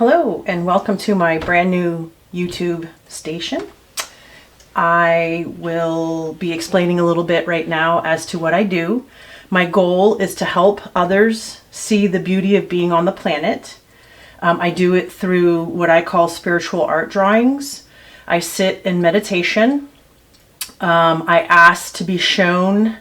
Hello and welcome to my brand new YouTube station. I will be explaining a little bit right now as to what I do. My goal is to help others see the beauty of being on the planet. I do it through what I call spiritual art drawings. I sit in meditation. I ask to be shown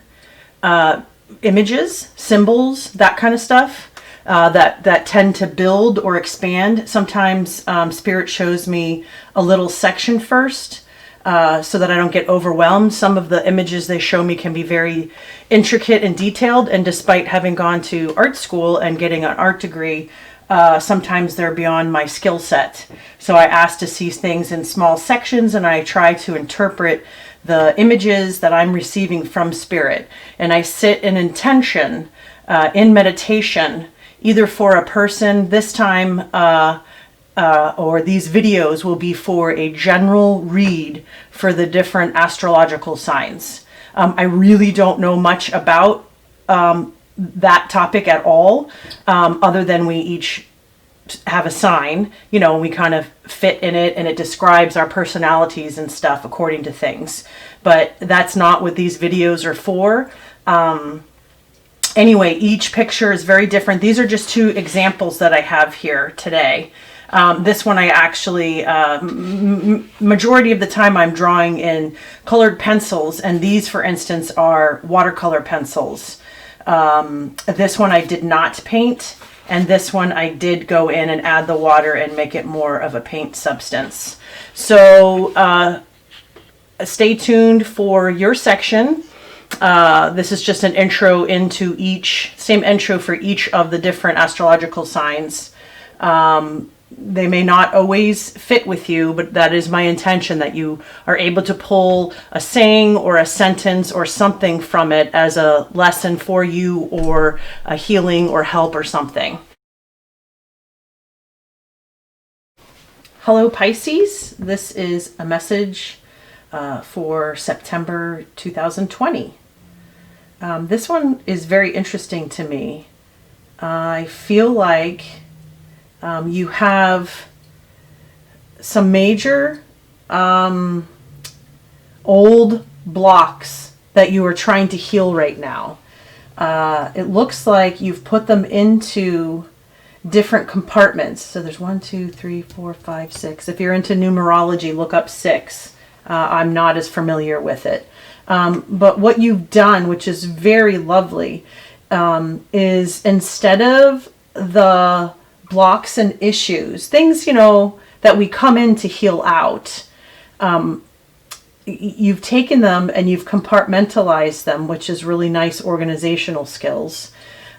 images, symbols, that kind of stuff. That tend to build or expand. Sometimes Spirit shows me a little section first so that I don't get overwhelmed. Some of the images they show me can be very intricate and detailed, and despite having gone to art school and getting an art degree, sometimes they're beyond my skill set. So I ask to see things in small sections, and I try to interpret the images that I'm receiving from Spirit. And I sit in intention, in meditation, either for a person this time, or these videos will be for a general read for the different astrological signs. I really don't know much about that topic at all, other than we each have a sign, you know, and we kind of fit in it, and it describes our personalities and stuff according to things. But that's not what these videos are for. Anyway, each picture is very different. These are just two examples that I have here today. This one I actually, majority of the time I'm drawing in colored pencils, and these, for instance, are watercolor pencils. This one I did not paint, and this one I did go in and add the water and make it more of a paint substance. So stay tuned for your section. This is just an intro into same intro for each of the different astrological signs. They may not always fit with you, but that is my intention, that you are able to pull a saying or a sentence or something from it as a lesson for you, or a healing or help or something. Hello Pisces, this is a message for September 2020. This one is very interesting to me. I feel like you have some major old blocks that you are trying to heal right now. It looks like you've put them into different compartments. So there's 1, 2, 3, 4, 5, 6. If you're into numerology, look up 6. I'm not as familiar with it. But what you've done, which is very lovely, is instead of the blocks and issues, things, you know, that we come in to heal out, you've taken them and you've compartmentalized them, which is really nice organizational skills.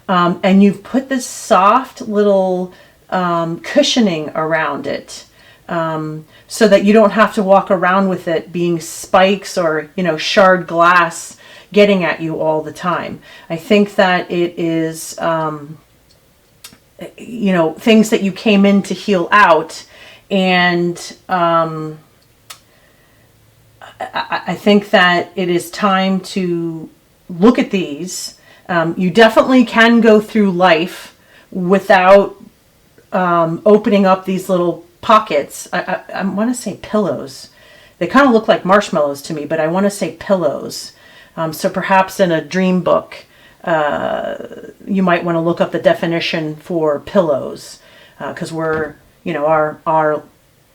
And you've put this soft little cushioning around it. So that you don't have to walk around with it being spikes or, you know, shard glass getting at you all the time. I think that it is, you know, things that you came in to heal out. And I think that it is time to look at these. You definitely can go through life without opening up these little pockets. I want to say pillows. They kind of look like marshmallows to me, but I want to say pillows. So perhaps in a dream book, you might want to look up the definition for pillows, because we're, you know, our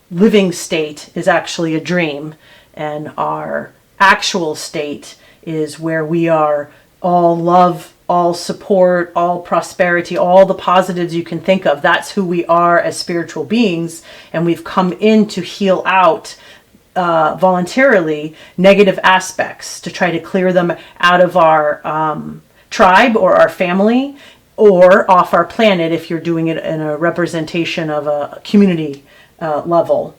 living state is actually a dream, and our actual state is where we are all love, all support, all prosperity, all the positives you can think of. That's who we are as spiritual beings, and we've come in to heal out voluntarily negative aspects, to try to clear them out of our tribe or our family, or off our planet if you're doing it in a representation of a community level.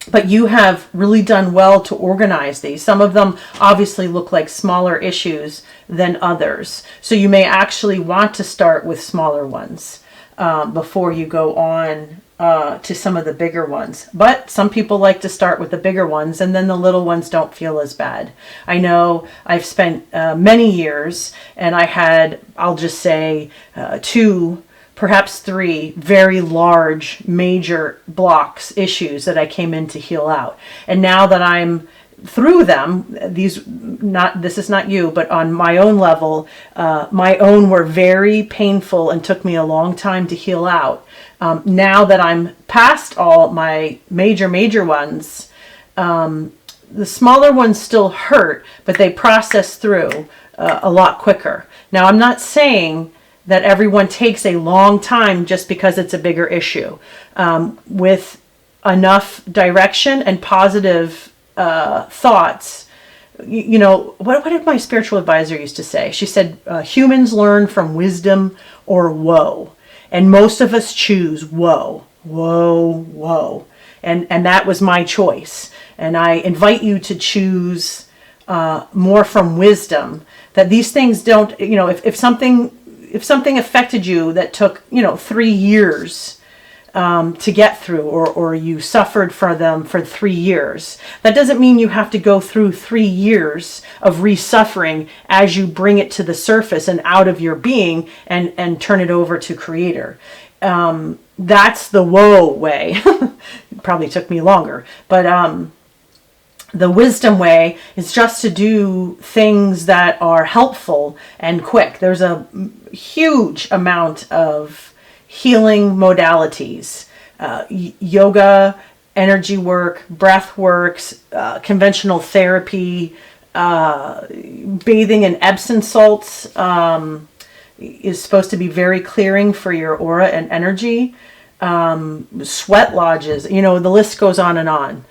But you have really done well to organize these. Some of them obviously look like smaller issues than others. So you may actually want to start with smaller ones before you go on to some of the bigger ones. But some people like to start with the bigger ones, and then the little ones don't feel as bad. I know I've spent many years, and I had, I'll just say, 2 perhaps 3 very large, major blocks, issues that I came in to heal out. And now that I'm through them, this is not you, but on my own level, my own were very painful and took me a long time to heal out. Now that I'm past all my major ones, the smaller ones still hurt, but they process through a lot quicker. Now, I'm not saying that everyone takes a long time just because it's a bigger issue. With enough direction and positive thoughts, what did my spiritual advisor used to say? She said, humans learn from wisdom or woe. And most of us choose woe. And that was my choice. And I invite you to choose more from wisdom, that these things don't, if something affected you that took, 3 years to get through, or you suffered for them for 3 years, that doesn't mean you have to go through 3 years of re-suffering as you bring it to the surface and out of your being and turn it over to Creator. That's the woe way. It probably took me longer, but the wisdom way is just to do things that are helpful and quick. There's a huge amount of healing modalities, yoga, energy work, breath works, conventional therapy, bathing in Epsom salts is supposed to be very clearing for your aura and energy. Sweat lodges, the list goes on and on.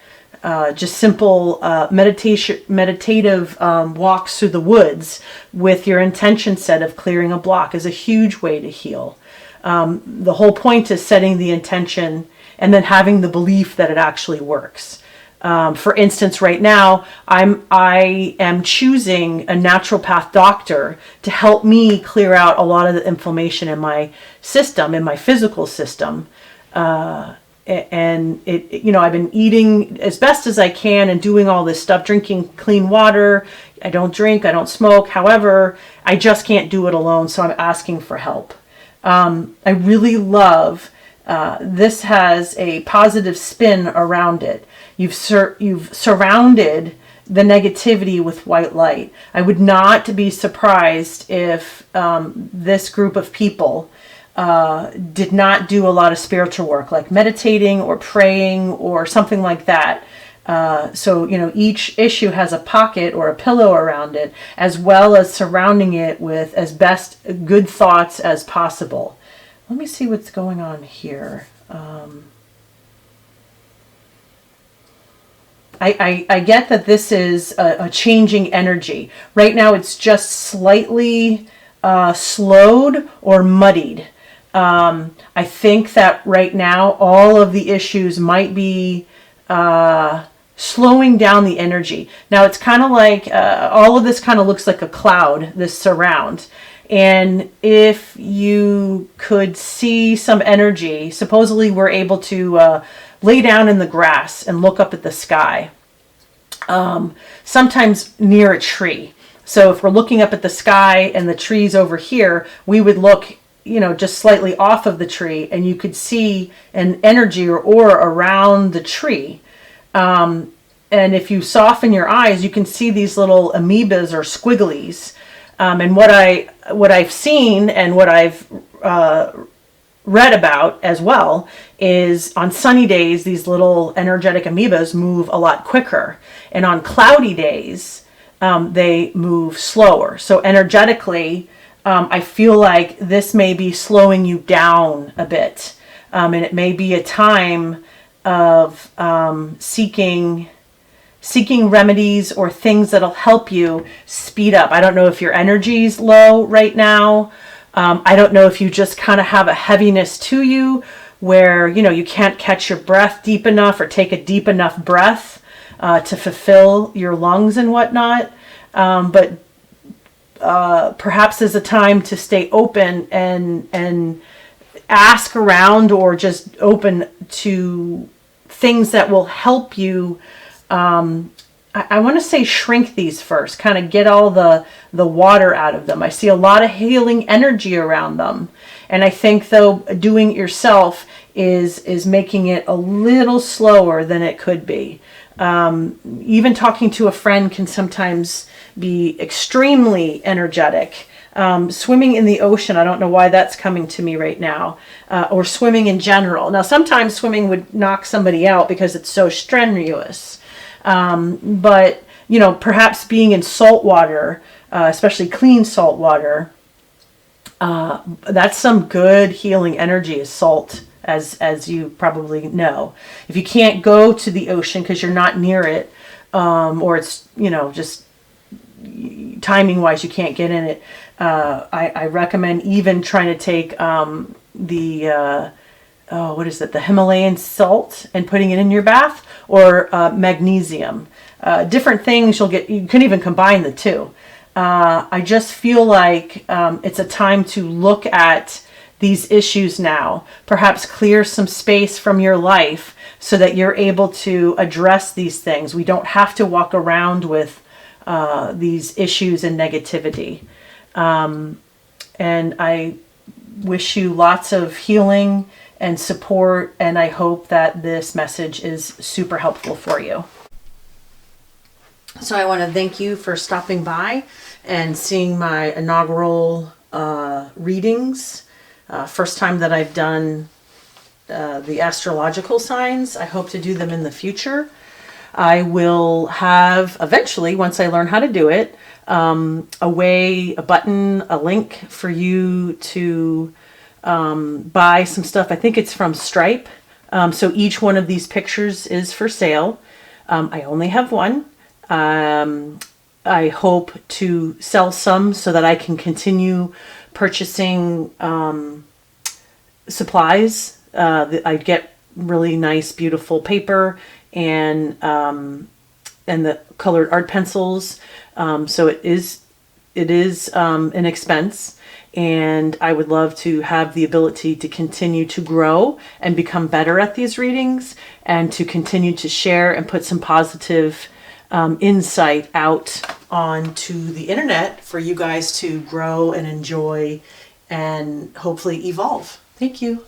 Just simple meditative walks through the woods with your intention set of clearing a block is a huge way to heal. The whole point is setting the intention and then having the belief that it actually works. For instance, right now, I am choosing a naturopath doctor to help me clear out a lot of the inflammation in my system, in my physical system. And I've been eating as best as I can and doing all this stuff, drinking clean water. I don't drink, I don't smoke. However, I just can't do it alone, so I'm asking for help. I really love, this has a positive spin around it. You've surrounded the negativity with white light. I would not be surprised if this group of people did not do a lot of spiritual work, like meditating or praying or something like that. So each issue has a pocket or a pillow around it, as well as surrounding it with as best good thoughts as possible. Let me see what's going on here. I get that this is a changing energy. Right now it's just slightly slowed or muddied. I think that right now all of the issues might be slowing down the energy. Now it's kind of like all of this kind of looks like a cloud, this surround. And if you could see some energy, supposedly we're able to lay down in the grass and look up at the sky, sometimes near a tree. So if we're looking up at the sky and the trees over here, we would look just slightly off of the tree, and you could see an energy or aura around the tree. And if you soften your eyes, you can see these little amoebas or squigglies. And what I've seen and what I've read about as well is on sunny days, these little energetic amoebas move a lot quicker. And on cloudy days, they move slower. So energetically, I feel like this may be slowing you down a bit. And it may be a time of seeking remedies or things that'll help you speed up. I don't know if your energy's low right now. I don't know if you just kind of have a heaviness to you where, you can't catch your breath deep enough or take a deep enough breath to fulfill your lungs and whatnot. But perhaps there's a time to stay open and ask around, or just open to things that will help you I want to say shrink these first, kind of get all the water out of them. I see a lot of healing energy around them. And I think, though, doing it yourself is making it a little slower than it could be. Even talking to a friend can sometimes be extremely energetic. Swimming in the ocean, I don't know why that's coming to me right now, or swimming in general. Now, sometimes swimming would knock somebody out because it's so strenuous. But, you know, perhaps being in salt water, especially clean salt water, that's some good healing energy, is salt, as you probably know. If you can't go to the ocean because you're not near it, or it's, you know, just timing wise you can't get in it, I recommend even trying to take what is it, the Himalayan salt, and putting it in your bath, or magnesium. Different things you can even combine the two. I just feel like it's a time to look at these issues now, perhaps clear some space from your life so that you're able to address these things. We don't have to walk around with these issues and negativity. And I wish you lots of healing and support, and I hope that this message is super helpful for you. So I want to thank you for stopping by and seeing my inaugural readings. First time that I've done the astrological signs. I hope to do them in the future. I will have, eventually, once I learn how to do it, a button, a link for you to buy some stuff. I think it's from Stripe. So each one of these pictures is for sale. I only have one. I hope to sell some so that I can continue purchasing supplies. I get really nice, beautiful paper and the colored art pencils. So it is an expense, and I would love to have the ability to continue to grow and become better at these readings, and to continue to share and put some positive insight out onto the internet for you guys to grow and enjoy and hopefully evolve. Thank you.